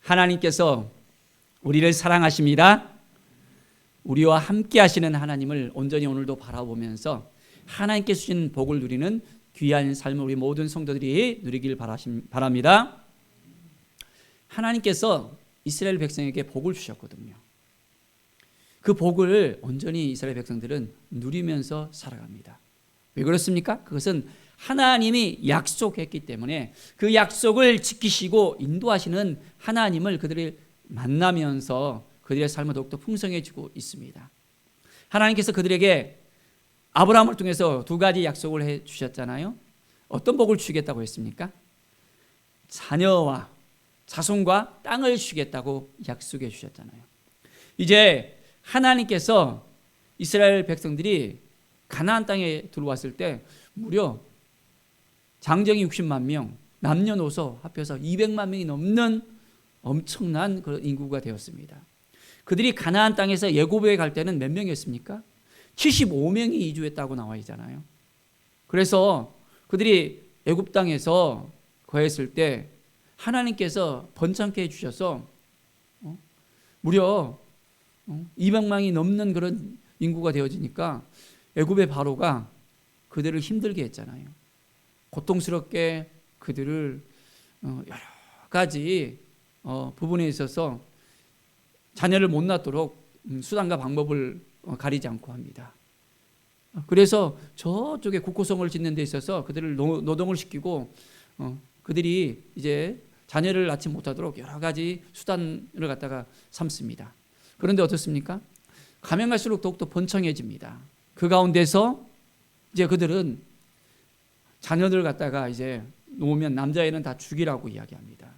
하나님께서 우리를 사랑하십니다. 우리와 함께 하시는 하나님을 온전히 오늘도 바라보면서 하나님께 주신 복을 누리는 귀한 삶을 우리 모든 성도들이 누리길 바랍니다. 하나님께서 이스라엘 백성에게 복을 주셨거든요. 그 복을 온전히 이스라엘 백성들은 누리면서 살아갑니다. 왜 그렇습니까? 그것은 하나님이 약속했기 때문에 그 약속을 지키시고 인도하시는 하나님을 그들이 만나면서 그들의 삶은 더욱더 풍성해지고 있습니다. 하나님께서 그들에게 아브라함을 통해서 두 가지 약속을 해 주셨잖아요. 어떤 복을 주겠다고 했습니까? 자녀와 자손과 땅을 주겠다고 약속해 주셨잖아요. 이제 하나님께서 이스라엘 백성들이 가나안 땅에 들어왔을 때 무려 장정이 60만 명, 남녀노소 합해서 200만 명이 넘는 엄청난 그런 인구가 되었습니다. 그들이 가나안 땅에서 애굽에 갈 때는 몇 명이었습니까? 75명이 이주했다고 나와 있잖아요. 그래서 그들이 애굽 땅에서 거했을 때 하나님께서 번창케 해주셔서 무려 200만이 넘는 그런 인구가 되어지니까 애굽의 바로가 그들을 힘들게 했잖아요. 고통스럽게 그들을 여러 가지 부분에 있어서 자녀를 못 낳도록 수단과 방법을 가리지 않고 합니다. 그래서 저쪽에 국고성을 짓는 데 있어서 그들을 노동을 시키고 그들이 이제 자녀를 낳지 못하도록 여러 가지 수단을 갖다가 삼습니다. 그런데 어떻습니까? 가면 갈수록 더욱더 번창해집니다. 그 가운데서 이제 그들은 자녀들 갖다가 이제 놓으면 남자애는 다 죽이라고 이야기합니다.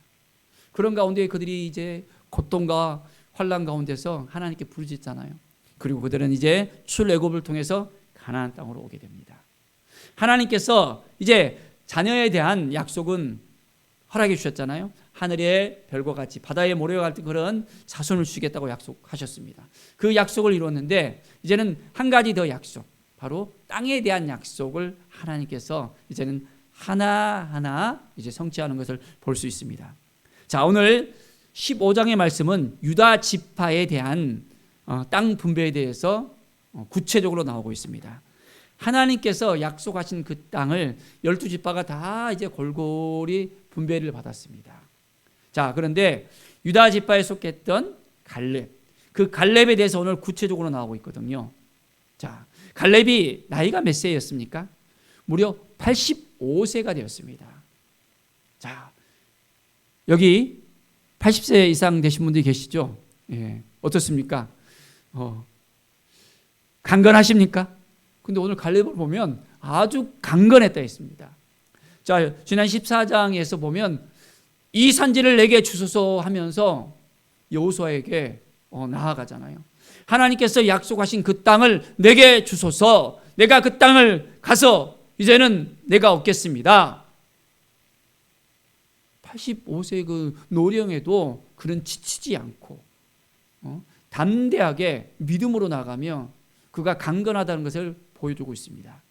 그런 가운데 그들이 이제 고통과 환난 가운데서 하나님께 부르짖잖아요. 그리고 그들은 이제 출애굽을 통해서 가나안 땅으로 오게 됩니다. 하나님께서 이제 자녀에 대한 약속은 허락해 주셨잖아요. 하늘의 별과 같이 바다의 모래와 같은 그런 자손을 주겠다고 약속하셨습니다. 그 약속을 이뤘는데 이제는 한 가지 더 약속, 바로 땅에 대한 약속을 하나님께서 이제는 하나하나 이제 성취하는 것을 볼 수 있습니다. 자, 오늘 15장의 말씀은 유다 지파에 대한 땅 분배에 대해서 구체적으로 나오고 있습니다. 하나님께서 약속하신 그 땅을 12지파가 다 이제 골고루 분배를 받았습니다. 자, 그런데 유다 지파에 속했던 갈렙, 그 갈렙에 대해서 오늘 구체적으로 나오고 있거든요. 자, 갈렙이 나이가 몇 세였습니까? 무려 85세가 되었습니다. 자, 여기 80세 이상 되신 분들이 계시죠? 예, 어떻습니까? 강건하십니까? 근데 오늘 갈렙을 보면 아주 강건했다 했습니다. 자, 지난 14장에서 보면 이 산지를 내게 주소서 하면서 여호수아에게 나아가잖아요. 하나님께서 약속하신 그 땅을 내게 주소서, 내가 그 땅을 가서 이제는 내가 얻겠습니다. 85세 그 노령에도 그는 지치지 않고 담대하게 믿음으로 나가며 그가 강건하다는 것을 보여주고 있습니다.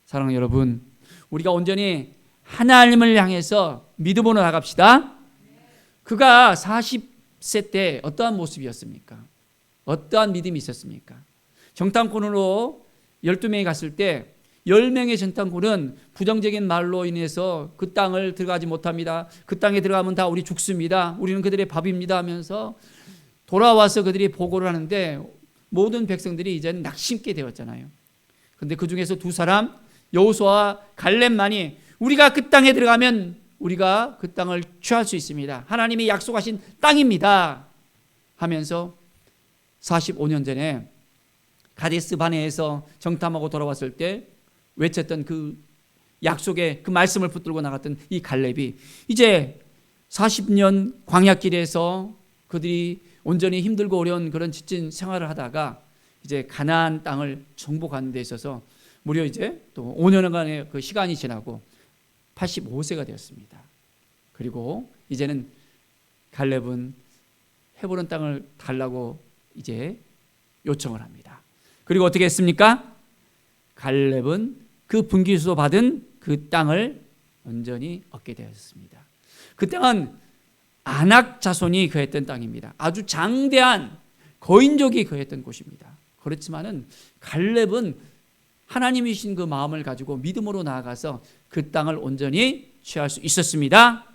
사랑하는 여러분, 우리가 온전히 하나님을 향해서 믿음으로 나갑시다. 그가 40세 때 어떠한 모습이었습니까? 어떠한 믿음이 있었습니까? 정탐꾼으로 12명이 갔을 때 10명의 정탐꾼은 부정적인 말로 인해서 그 땅을 들어가지 못합니다. 그 땅에 들어가면 다 우리 죽습니다. 우리는 그들의 밥입니다 하면서 돌아와서 그들이 보고를 하는데 모든 백성들이 이제는 낙심게 되었잖아요. 그런데 그 중에서 두 사람, 여호수아와 갈렙만이 우리가 그 땅에 들어가면 우리가 그 땅을 취할 수 있습니다. 하나님이 약속하신 땅입니다 하면서 45년 전에 가데스 바네에서 정탐하고 돌아왔을 때 외쳤던 그 약속의 그 말씀을 붙들고 나갔던 이 갈렙이 이제 40년 광야길에서 그들이 온전히 힘들고 어려운 그런 지친 생활을 하다가 이제 가나안 땅을 정복하는 데 있어서 무려 이제 또 5년간의 그 시간이 지나고 85세가 되었습니다. 그리고 이제는 갈렙은 헤브론 땅을 달라고 이제 요청을 합니다. 그리고 어떻게 했습니까? 갈렙은 그 분기수소 받은 그 땅을 온전히 얻게 되었습니다. 그 땅은 아낙 자손이 거했던 땅입니다. 아주 장대한 거인족이 거했던 곳입니다. 그렇지만은 갈렙은 하나님이 주신 그 마음을 가지고 믿음으로 나아가서 그 땅을 온전히 취할 수 있었습니다.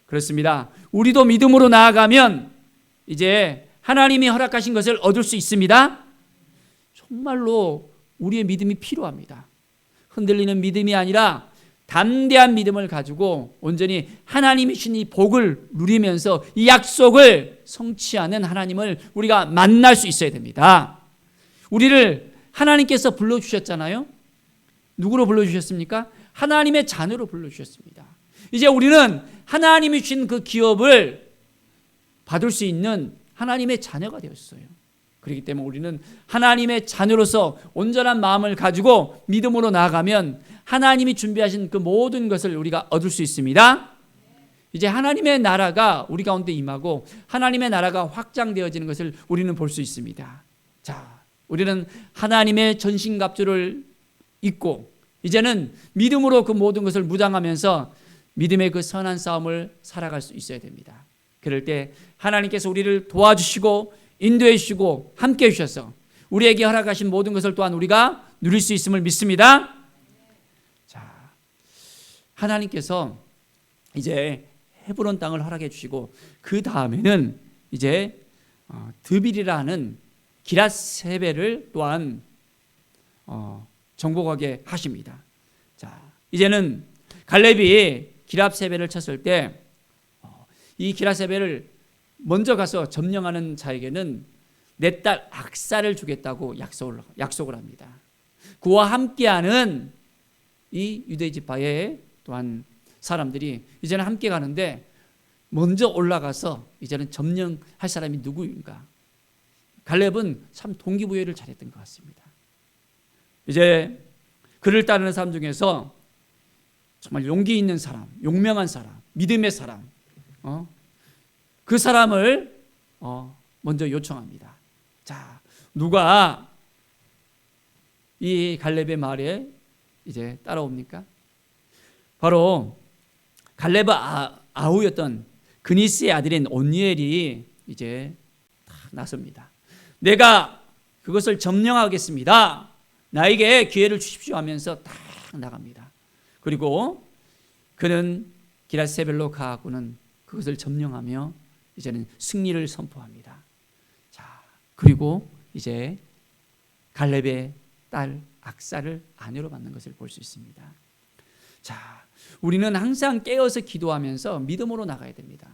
그렇습니다. 우리도 믿음으로 나아가면 이제 하나님이 허락하신 것을 얻을 수 있습니다. 정말로 우리의 믿음이 필요합니다. 흔들리는 믿음이 아니라 담대한 믿음을 가지고 온전히 하나님이 주신 이 복을 누리면서 이 약속을 성취하는 하나님을 우리가 만날 수 있어야 됩니다. 우리를 하나님께서 불러주셨잖아요. 누구로 불러주셨습니까? 하나님의 자녀로 불러주셨습니다. 이제 우리는 하나님이 주신 그 기업을 받을 수 있는 하나님의 자녀가 되었어요. 그렇기 때문에 우리는 하나님의 자녀로서 온전한 마음을 가지고 믿음으로 나아가면 하나님이 준비하신 그 모든 것을 우리가 얻을 수 있습니다. 이제 하나님의 나라가 우리 가운데 임하고 하나님의 나라가 확장되어지는 것을 우리는 볼 수 있습니다. 자, 우리는 하나님의 전신갑주를 입고 이제는 믿음으로 그 모든 것을 무장하면서 믿음의 그 선한 싸움을 살아갈 수 있어야 됩니다. 그럴 때 하나님께서 우리를 도와주시고 인도해 주시고 함께 해 주셔서 우리에게 허락하신 모든 것을 또한 우리가 누릴 수 있음을 믿습니다. 자, 하나님께서 이제 헤브론 땅을 허락해 주시고 그 다음에는 이제 드빌이라는 기랏세벨을 또한 정복하게 하십니다. 자, 이제는 갈렙이 기랏세벨을 쳤을 때 이 기랏세벨을 먼저 가서 점령하는 자에게는 내 딸 악사를 주겠다고 약속을 합니다. 그와 함께하는 이 유대 지파의 또한 사람들이 이제는 함께 가는데 먼저 올라가서 이제는 점령할 사람이 누구인가? 갈렙은 참 동기부여를 잘했던 것 같습니다. 이제 그를 따르는 사람 중에서 정말 용기 있는 사람, 용맹한 사람, 믿음의 사람, 그 사람을 먼저 요청합니다. 자, 누가 이 갈렙의 말에 이제 따라옵니까? 바로 갈렙의 아우였던 그니스의 아들인 온니엘이 이제 나섭니다. 내가 그것을 점령하겠습니다. 나에게 기회를 주십시오 하면서 딱 나갑니다. 그리고 그는 기랏세벨로 가고는 그것을 점령하며 이제는 승리를 선포합니다. 자, 그리고 이제 갈렙의 딸 악사를 아내로 받는 것을 볼 수 있습니다. 자, 우리는 항상 깨어서 기도하면서 믿음으로 나가야 됩니다.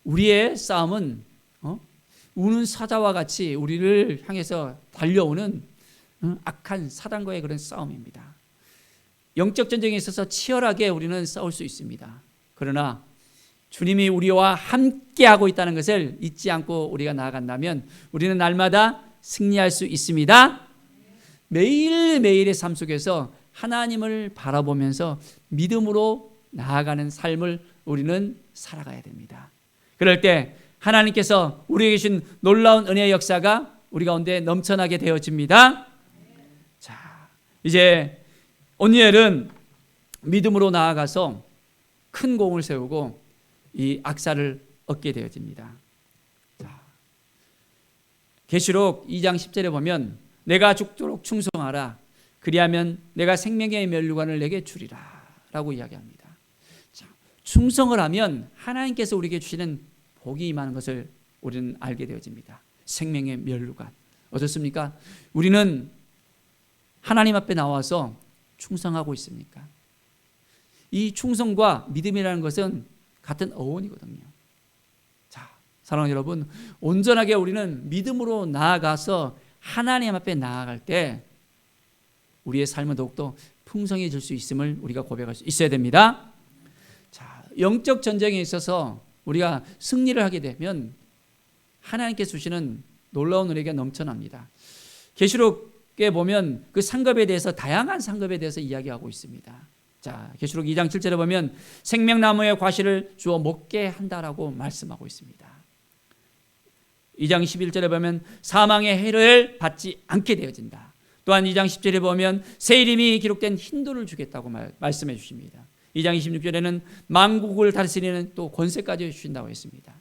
우리의 싸움은 우는 사자와 같이 우리를 향해서 달려오는 악한 사단과의 그런 싸움입니다. 영적 전쟁에 있어서 치열하게 우리는 싸울 수 있습니다. 그러나 주님이 우리와 함께하고 있다는 것을 잊지 않고 우리가 나아간다면 우리는 날마다 승리할 수 있습니다. 매일매일의 삶 속에서 하나님을 바라보면서 믿음으로 나아가는 삶을 우리는 살아가야 됩니다. 그럴 때 하나님께서 우리에게 주신 놀라운 은혜의 역사가 우리 가운데 넘쳐나게 되어집니다. 자, 이제 온니엘은 믿음으로 나아가서 큰 공을 세우고 이 악사를 얻게 되어집니다. 자, 계시록 2장 10절에 보면 내가 죽도록 충성하라 그리하면 내가 생명의 면류관을 내게 주리라 라고 이야기합니다. 자, 충성을 하면 하나님께서 우리에게 주시는 복이 임하는 것을 우리는 알게 되어집니다. 생명의 면류관 어떻습니까? 우리는 하나님 앞에 나와서 충성하고 있습니까? 이 충성과 믿음이라는 것은 같은 어원이거든요. 자, 사랑하는 여러분, 온전하게 우리는 믿음으로 나아가서 하나님 앞에 나아갈 때 우리의 삶은 더욱더 풍성해질 수 있음을 우리가 고백할 수 있어야 됩니다. 자, 영적 전쟁에 있어서 우리가 승리를 하게 되면 하나님께서 주시는 놀라운 은혜가 넘쳐납니다. 계시록에 보면 그 상급에 대해서 다양한 상급에 대해서 이야기하고 있습니다. 자, 계시록 2장 7절에 보면 생명나무의 과실을 주어 먹게 한다라고 말씀하고 있습니다. 2장 11절에 보면 사망의 해를 받지 않게 되어진다. 또한 2장 10절에 보면 새 이름이 기록된 흰돌을 주겠다고 말씀해 주십니다. 2장 26절에는 만국을 다스리는 또 권세까지 주신다고 했습니다.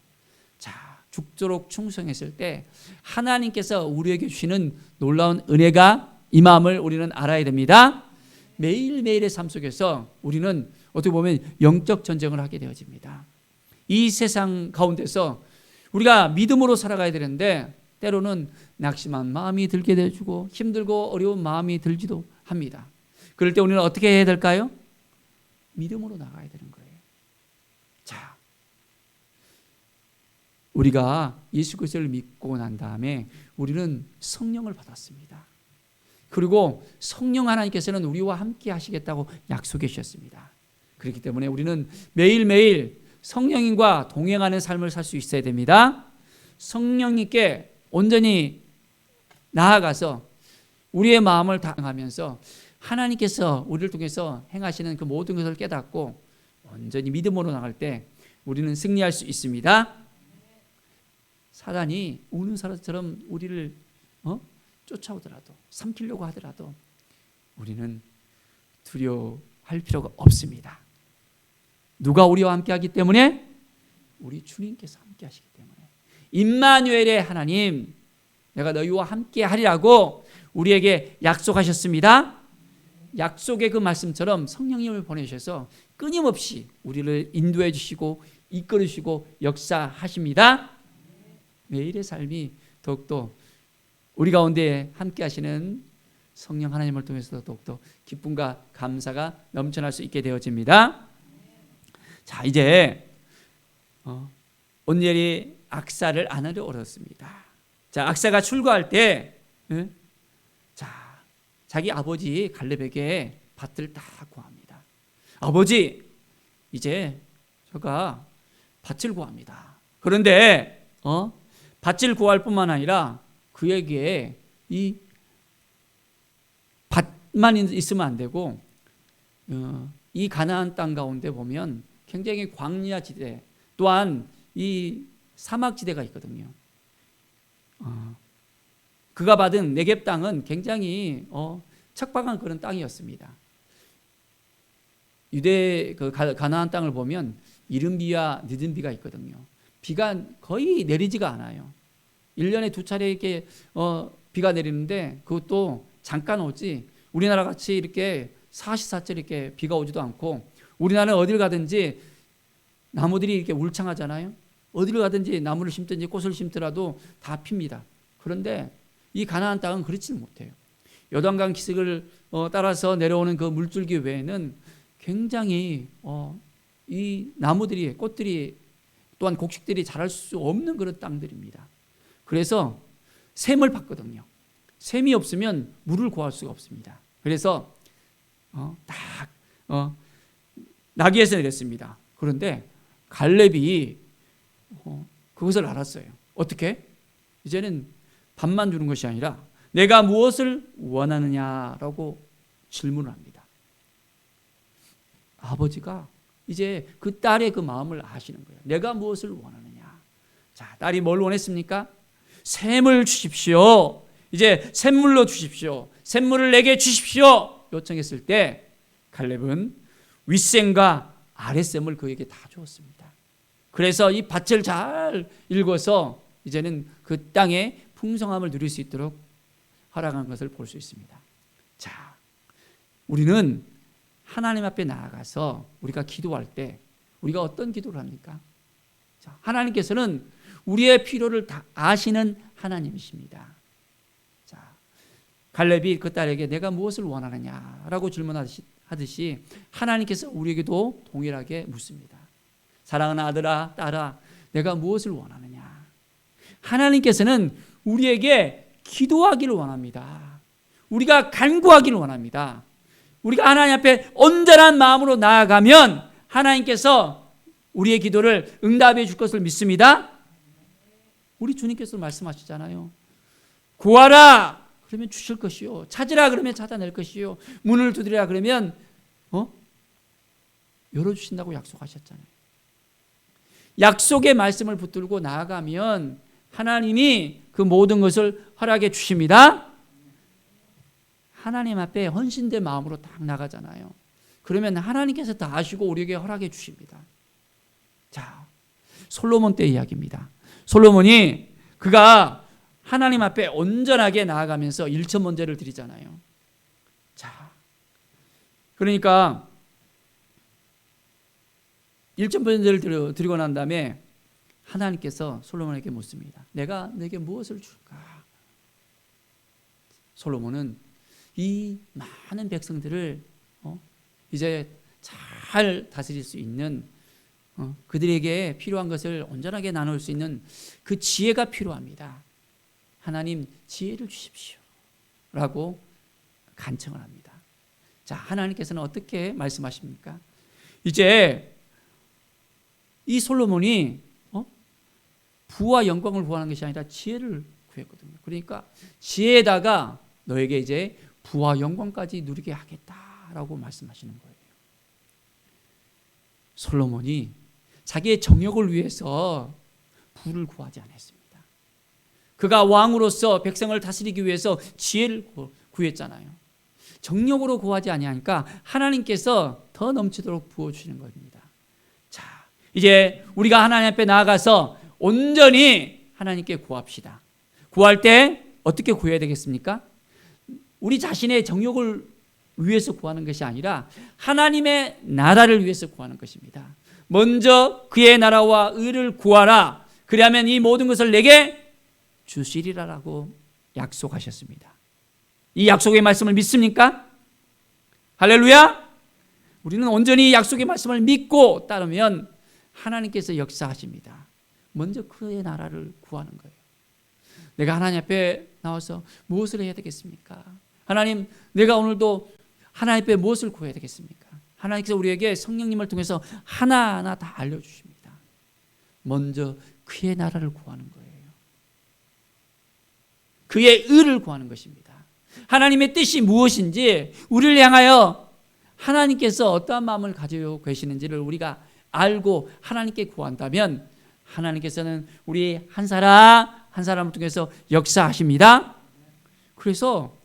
자, 죽도록 충성했을 때 하나님께서 우리에게 주시는 놀라운 은혜가 이 마음을 우리는 알아야 됩니다. 매일매일의 삶 속에서 우리는 어떻게 보면 영적 전쟁을 하게 되어집니다. 이 세상 가운데서 우리가 믿음으로 살아가야 되는데 때로는 낙심한 마음이 들게 되어주고 힘들고 어려운 마음이 들지도 합니다. 그럴 때 우리는 어떻게 해야 될까요? 믿음으로 나가야 되는 거예요. 자, 우리가 예수 그리스도를 믿고 난 다음에 우리는 성령을 받았습니다. 그리고 성령 하나님께서는 우리와 함께 하시겠다고 약속해 주셨습니다. 그렇기 때문에 우리는 매일매일 성령님과 동행하는 삶을 살 수 있어야 됩니다. 성령님께 온전히 나아가서 우리의 마음을 당하면서 하나님께서 우리를 통해서 행하시는 그 모든 것을 깨닫고 온전히 믿음으로 나갈 때 우리는 승리할 수 있습니다. 사단이 우는 사람처럼 우리를 쫓아오더라도 삼키려고 하더라도 우리는 두려워할 필요가 없습니다. 누가 우리와 함께 하기 때문에? 우리 주님께서 함께 하시기 때문에. 임마누엘의 하나님, 내가 너희와 함께 하리라고 우리에게 약속하셨습니다. 약속의 그 말씀처럼 성령님을 보내주셔서 끊임없이 우리를 인도해 주시고 이끌어 주시고 역사하십니다. 매일의 삶이 더욱더 우리 가운데 함께 하시는 성령 하나님을 통해서 더욱더 기쁨과 감사가 넘쳐날 수 있게 되어집니다. 자, 이제 온전히 악사를 안으려 얻었습니다. 자, 악사가 출고할 때 자, 자기 아버지 갈렙에게 밭을 다 구합니다. 아버지, 이제 제가 밭을 구합니다. 그런데 밭을 구할 뿐만 아니라 그에게 이 밭만 있으면 안 되고 이 가나안 땅 가운데 보면 굉장히 광야 지대 또한 이 사막 지대가 있거든요. 그가 받은 네겝 땅은 굉장히 척박한 그런 땅이었습니다. 유대 그 가나안 땅을 보면 이른 비와 늦은 비가 있거든요. 비가 거의 내리지가 않아요. 1년에 2차례 이렇게 비가 내리는데 그것도 잠깐 오지 우리나라 같이 이렇게 44절 이렇게 비가 오지도 않고 우리나라는 어딜 가든지 나무들이 이렇게 울창하잖아요. 어디를 가든지 나무를 심든지 꽃을 심더라도 다 핍니다. 그런데 이 가나안 땅은 그렇지는 못해요. 요단강 기슭을 따라서 내려오는 그 물줄기 외에는 굉장히 이 나무들이 꽃들이 또한 곡식들이 자랄 수 없는 그런 땅들입니다. 그래서 샘을 받거든요. 샘이 없으면 물을 구할 수가 없습니다. 그래서 딱 나귀에서 내렸습니다. 그런데 갈렙이 그것을 알았어요. 어떻게? 이제는 밥만 주는 것이 아니라 내가 무엇을 원하느냐라고 질문을 합니다. 아버지가 이제 그 딸의 그 마음을 아시는 거예요. 내가 무엇을 원하느냐. 자, 딸이 뭘 원했습니까? 샘을 주십시오. 이제 샘물로 주십시오. 샘물을 내게 주십시오. 요청했을 때 갈렙은 윗샘과 아랫샘을 그에게 다 주었습니다. 그래서 이 밭을 잘 읽어서 이제는 그 땅의 풍성함을 누릴 수 있도록 허락한 것을 볼 수 있습니다. 자, 우리는 하나님 앞에 나아가서 우리가 기도할 때 우리가 어떤 기도를 합니까? 자, 하나님께서는 우리의 필요를 다 아시는 하나님이십니다. 자, 갈렙이 그 딸에게 내가 무엇을 원하느냐라고 질문하듯이 하나님께서 우리에게도 동일하게 묻습니다. 사랑하는 아들아, 딸아, 내가 무엇을 원하느냐? 하나님께서는 우리에게 기도하기를 원합니다. 우리가 간구하기를 원합니다. 우리가 하나님 앞에 온전한 마음으로 나아가면 하나님께서 우리의 기도를 응답해 줄 것을 믿습니다. 우리 주님께서 말씀하시잖아요. 구하라 그러면 주실 것이요, 찾으라 그러면 찾아낼 것이요, 문을 두드리라 그러면 열어주신다고 약속하셨잖아요. 약속의 말씀을 붙들고 나아가면 하나님이 그 모든 것을 허락해 주십니다. 하나님 앞에 헌신된 마음으로 딱 나가잖아요. 그러면 하나님께서 다 아시고 우리에게 허락해 주십니다. 자, 솔로몬 때 이야기입니다. 솔로몬이 그가 하나님 앞에 온전하게 나아가면서 1천 번제를 드리잖아요. 자, 그러니까 1천 번제를 드리고 난 다음에 하나님께서 솔로몬에게 묻습니다. 내가 내게 무엇을 줄까? 솔로몬은 이 많은 백성들을 이제 잘 다스릴 수 있는 그들에게 필요한 것을 온전하게 나눌 수 있는 그 지혜가 필요합니다. 하나님 지혜를 주십시오 라고 간청을 합니다. 자, 하나님께서는 어떻게 말씀하십니까? 이제 이 솔로몬이 부와 영광을 구하는 것이 아니라 지혜를 구했거든요. 그러니까 지혜에다가 너에게 이제 부와 영광까지 누리게 하겠다라고 말씀하시는 거예요. 솔로몬이 자기의 정욕을 위해서 부를 구하지 않았습니다. 그가 왕으로서 백성을 다스리기 위해서 지혜를 구했잖아요. 정욕으로 구하지 아니하니까 하나님께서 더 넘치도록 부어주시는 겁니다. 자, 이제 우리가 하나님 앞에 나아가서 온전히 하나님께 구합시다. 구할 때 어떻게 구해야 되겠습니까? 우리 자신의 정욕을 위해서 구하는 것이 아니라 하나님의 나라를 위해서 구하는 것입니다. 먼저 그의 나라와 의를 구하라. 그리하면 이 모든 것을 내게 주시리라라고 약속하셨습니다. 이 약속의 말씀을 믿습니까? 할렐루야! 우리는 온전히 약속의 말씀을 믿고 따르면 하나님께서 역사하십니다. 먼저 그의 나라를 구하는 거예요. 내가 하나님 앞에 나와서 무엇을 해야 되겠습니까? 하나님, 내가 오늘도 하나님 앞에 무엇을 구해야 되겠습니까? 하나님께서 우리에게 성령님을 통해서 하나하나 다 알려주십니다. 먼저 그의 나라를 구하는 거예요. 그의 의를 구하는 것입니다. 하나님의 뜻이 무엇인지 우리를 향하여 하나님께서 어떠한 마음을 가지고 계시는지를 우리가 알고 하나님께 구한다면 하나님께서는 우리 한 사람 한 사람을 통해서 역사하십니다. 그래서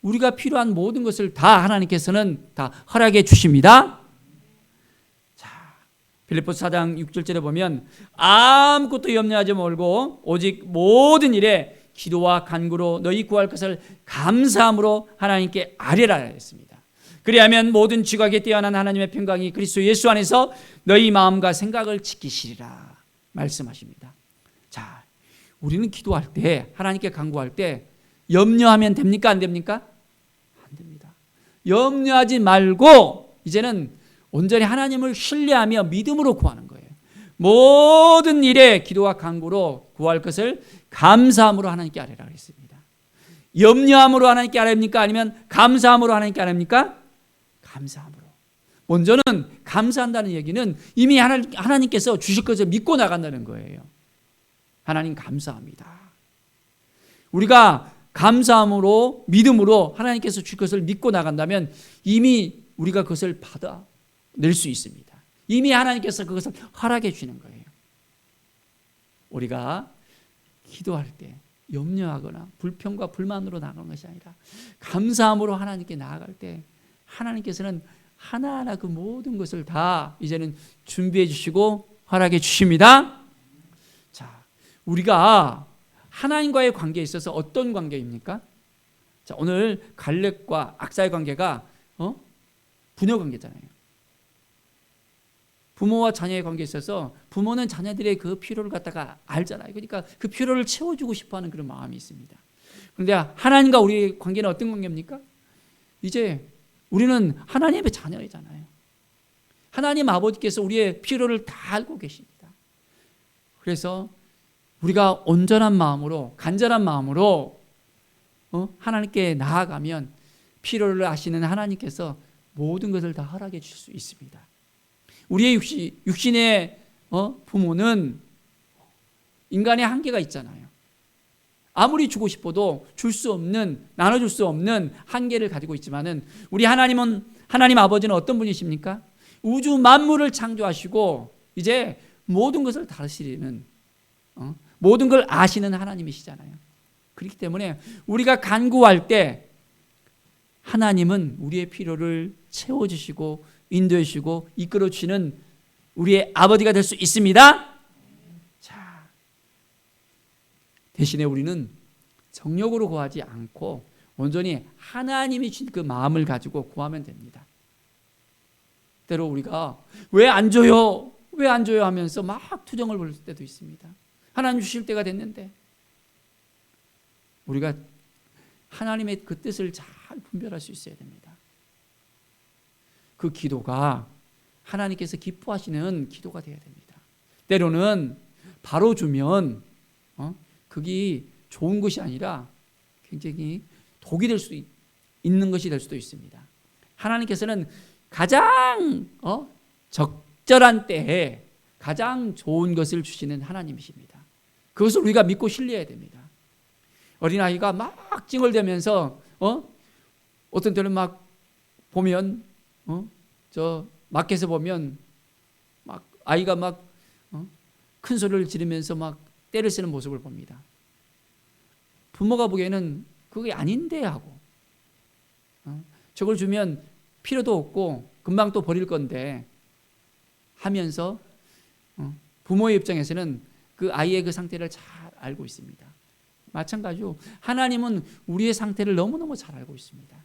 우리가 필요한 모든 것을 다 하나님께서는 다 허락해 주십니다. 자, 빌립보서 4장 6절에 보면 아무것도 염려하지 말고 오직 모든 일에 기도와 간구로 너희 구할 것을 감사함으로 하나님께 아뢰라 했습니다. 그리하면 모든 지각에 뛰어난 하나님의 평강이 그리스도 예수 안에서 너희 마음과 생각을 지키시리라 말씀하십니다. 자, 우리는 기도할 때 하나님께 간구할 때 염려하면 됩니까? 안 됩니까? 안 됩니다. 염려하지 말고 이제는 온전히 하나님을 신뢰하며 믿음으로 구하는 거예요. 모든 일에 기도와 간구로 구할 것을 감사함으로 하나님께 아뢰라 그랬습니다. 염려함으로 하나님께 아뢰입니까? 아니면 감사함으로 하나님께 아뢰입니까? 감사함으로. 먼저는 감사한다는 얘기는 이미 하나님께서 주실 것을 믿고 나간다는 거예요. 하나님 감사합니다. 우리가 감사함으로 믿음으로 하나님께서 주실 것을 믿고 나간다면 이미 우리가 그것을 받아낼 수 있습니다. 이미 하나님께서 그것을 허락해 주시는 거예요. 우리가 기도할 때 염려하거나 불평과 불만으로 나가는 것이 아니라 감사함으로 하나님께 나아갈 때 하나님께서는 하나하나 그 모든 것을 다 이제는 준비해 주시고 허락해 주십니다. 자, 우리가 하나님과의 관계에 있어서 어떤 관계입니까? 자, 오늘 갈렙과 악사의 관계가 부녀 관계잖아요. 부모와 자녀의 관계에 있어서 부모는 자녀들의 그 필요를 갖다가 알잖아요. 그러니까 그 필요를 채워주고 싶어하는 그런 마음이 있습니다. 그런데 하나님과 우리의 관계는 어떤 관계입니까? 이제 우리는 하나님의 자녀이잖아요. 하나님 아버지께서 우리의 필요를 다 알고 계십니다. 그래서 우리가 온전한 마음으로 간절한 마음으로 하나님께 나아가면 필요를 아시는 하나님께서 모든 것을 다 허락해 주실 수 있습니다. 우리의 육신의 부모는 인간의 한계가 있잖아요. 아무리 주고 싶어도 줄 수 없는, 나눠줄 수 없는 한계를 가지고 있지만은 우리 하나님 아버지는 어떤 분이십니까? 우주 만물을 창조하시고 이제 모든 것을 다스리는 모든 걸 아시는 하나님이시잖아요. 그렇기 때문에 우리가 간구할 때 하나님은 우리의 필요를 채워주시고 인도해 주시고 이끌어 주시는 우리의 아버지가 될 수 있습니다. 자, 대신에 우리는 정욕으로 구하지 않고 온전히 하나님이 주신 그 마음을 가지고 구하면 됩니다. 때로 우리가 왜 안 줘요? 왜 안 줘요? 하면서 막 투정을 벌일 때도 있습니다. 하나님 주실 때가 됐는데. 우리가 하나님의 그 뜻을 잘 분별할 수 있어야 됩니다. 그 기도가 하나님께서 기뻐하시는 기도가 되어야 됩니다. 때로는 바로 주면 그게 좋은 것이 아니라 굉장히 독이 될 수 있는 것이 될 수도 있습니다. 하나님께서는 가장 적절한 때에 가장 좋은 것을 주시는 하나님이십니다. 그것을 우리가 믿고 신뢰해야 됩니다. 어린아이가 막 찡얼대면서 어떤 때는 막 보면 저 마켓에 보면 막 아이가 막 큰 소리를 지르면서 막 때를 쓰는 모습을 봅니다. 부모가 보기에는 그게 아닌데 하고 저걸 주면 필요도 없고 금방 또 버릴 건데 하면서 부모의 입장에서는 그 아이의 그 상태를 잘 알고 있습니다. 마찬가지로 하나님은 우리의 상태를 너무너무 잘 알고 있습니다.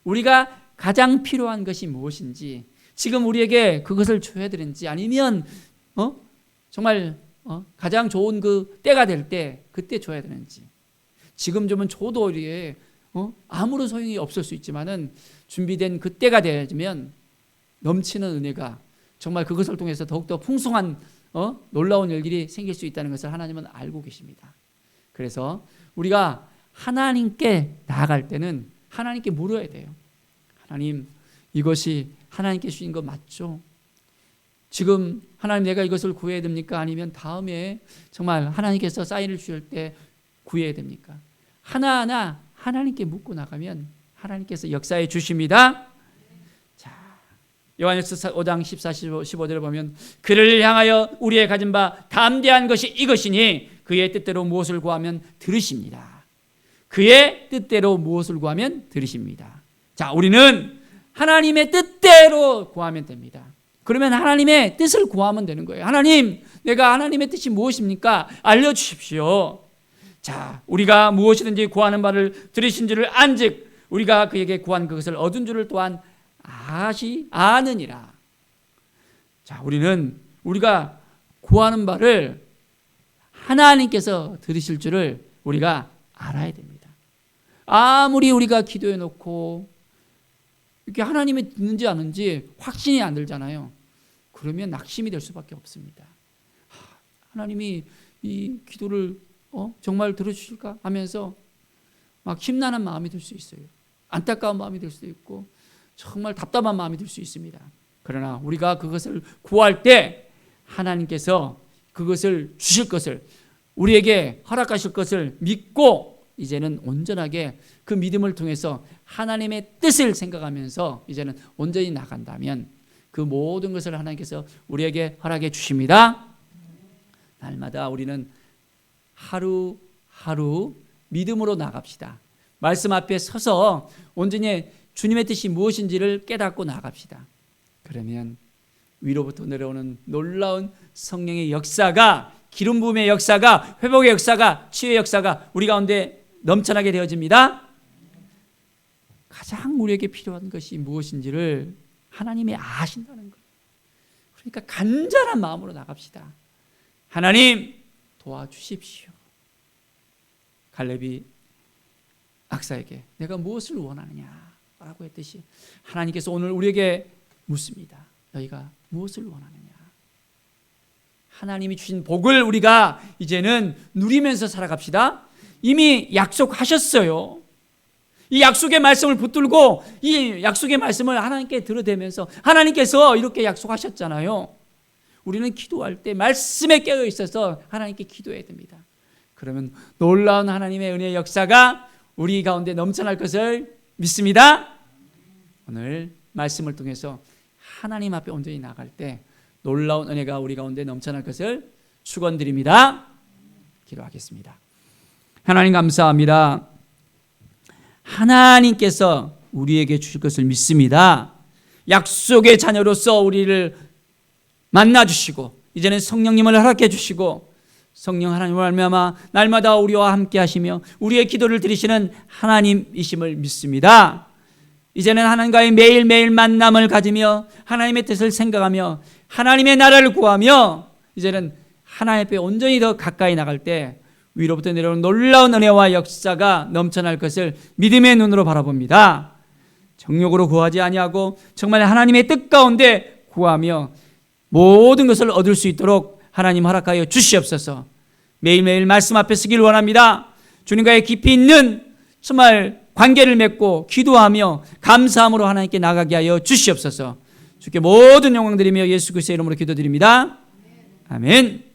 우리가 가장 필요한 것이 무엇인지, 지금 우리에게 그것을 줘야 되는지, 아니면 정말 가장 좋은 그 때가 될 때 그때 줘야 되는지. 지금 주면 줘도 우리에 아무런 소용이 없을 수 있지만은 준비된 그 때가 되면 넘치는 은혜가 정말 그것을 통해서 더욱더 풍성한 놀라운 일들이 생길 수 있다는 것을 하나님은 알고 계십니다. 그래서 우리가 하나님께 나아갈 때는 하나님께 물어야 돼요. 하나님, 이것이 하나님께 주신 거 맞죠? 지금 하나님 내가 이것을 구해야 됩니까? 아니면 다음에 정말 하나님께서 사인을 주실 때 구해야 됩니까? 하나하나 하나님께 묻고 나가면 하나님께서 역사해 주십니다. 자, 요한일서 5장 14, 15절을 보면 그를 향하여 우리의 가진 바 담대한 것이 이것이니 그의 뜻대로 무엇을 구하면 들으십니다. 그의 뜻대로 무엇을 구하면 들으십니다. 자, 우리는 하나님의 뜻대로 구하면 됩니다. 그러면 하나님의 뜻을 구하면 되는 거예요. 하나님, 내가 하나님의 뜻이 무엇입니까? 알려주십시오. 자, 우리가 무엇이든지 구하는 바를 들으신 줄을 안즉 우리가 그에게 구한 그것을 얻은 줄을 또한 아느니라. 자, 우리는 우리가 구하는 바를 하나님께서 들으실 줄을 우리가 알아야 됩니다. 아무리 우리가 기도해 놓고 이렇게 하나님이 듣는지 않은지 확신이 안 들잖아요. 그러면 낙심이 될 수밖에 없습니다. 하나님이 이 기도를 정말 들어주실까 하면서 막 심란한 마음이 들 수 있어요. 안타까운 마음이 들 수도 있고 정말 답답한 마음이 들 수 있습니다. 그러나 우리가 그것을 구할 때 하나님께서 그것을 주실 것을, 우리에게 허락하실 것을 믿고 이제는 온전하게 그 믿음을 통해서 하나님의 뜻을 생각하면서 이제는 온전히 나간다면 그 모든 것을 하나님께서 우리에게 허락해 주십니다. 날마다 우리는 하루하루 믿음으로 나갑시다. 말씀 앞에 서서 온전히 주님의 뜻이 무엇인지를 깨닫고 나갑시다. 그러면 위로부터 내려오는 놀라운 성령의 역사가, 기름 부음의 역사가, 회복의 역사가, 치유의 역사가 우리 가운데 넘쳐나게 되어집니다. 가장 우리에게 필요한 것이 무엇인지를 하나님이 아신다는 거예요. 그러니까 간절한 마음으로 나갑시다. 하나님 도와주십시오. 갈렙이 악사에게 내가 무엇을 원하느냐라고 했듯이 하나님께서 오늘 우리에게 묻습니다. 너희가 무엇을 원하느냐? 하나님이 주신 복을 우리가 이제는 누리면서 살아갑시다. 이미 약속하셨어요. 이 약속의 말씀을 붙들고 이 약속의 말씀을 하나님께 들어대면서 하나님께서 이렇게 약속하셨잖아요. 우리는 기도할 때 말씀에 깨어 있어서 하나님께 기도해야 됩니다. 그러면 놀라운 하나님의 은혜의 역사가 우리 가운데 넘쳐날 것을 믿습니다. 오늘 말씀을 통해서 하나님 앞에 온전히 나갈 때 놀라운 은혜가 우리 가운데 넘쳐날 것을 축원드립니다. 기도하겠습니다. 하나님 감사합니다. 하나님께서 우리에게 주실 것을 믿습니다. 약속의 자녀로서 우리를 만나주시고 이제는 성령님을 허락해 주시고 성령 하나님을 말미암아 날마다 우리와 함께 하시며 우리의 기도를 들으시는 하나님이심을 믿습니다. 이제는 하나님과의 매일매일 만남을 가지며 하나님의 뜻을 생각하며 하나님의 나라를 구하며 이제는 하나님 앞에 온전히 더 가까이 나갈 때 위로부터 내려오는 놀라운 은혜와 역사가 넘쳐날 것을 믿음의 눈으로 바라봅니다. 정욕으로 구하지 아니하고 정말 하나님의 뜻 가운데 구하며 모든 것을 얻을 수 있도록 하나님 허락하여 주시옵소서. 매일매일 말씀 앞에 서길 원합니다. 주님과의 깊이 있는 정말 관계를 맺고 기도하며 감사함으로 하나님께 나가게 하여 주시옵소서. 주께 모든 영광 드리며 예수 그리스도의 이름으로 기도드립니다. 아멘.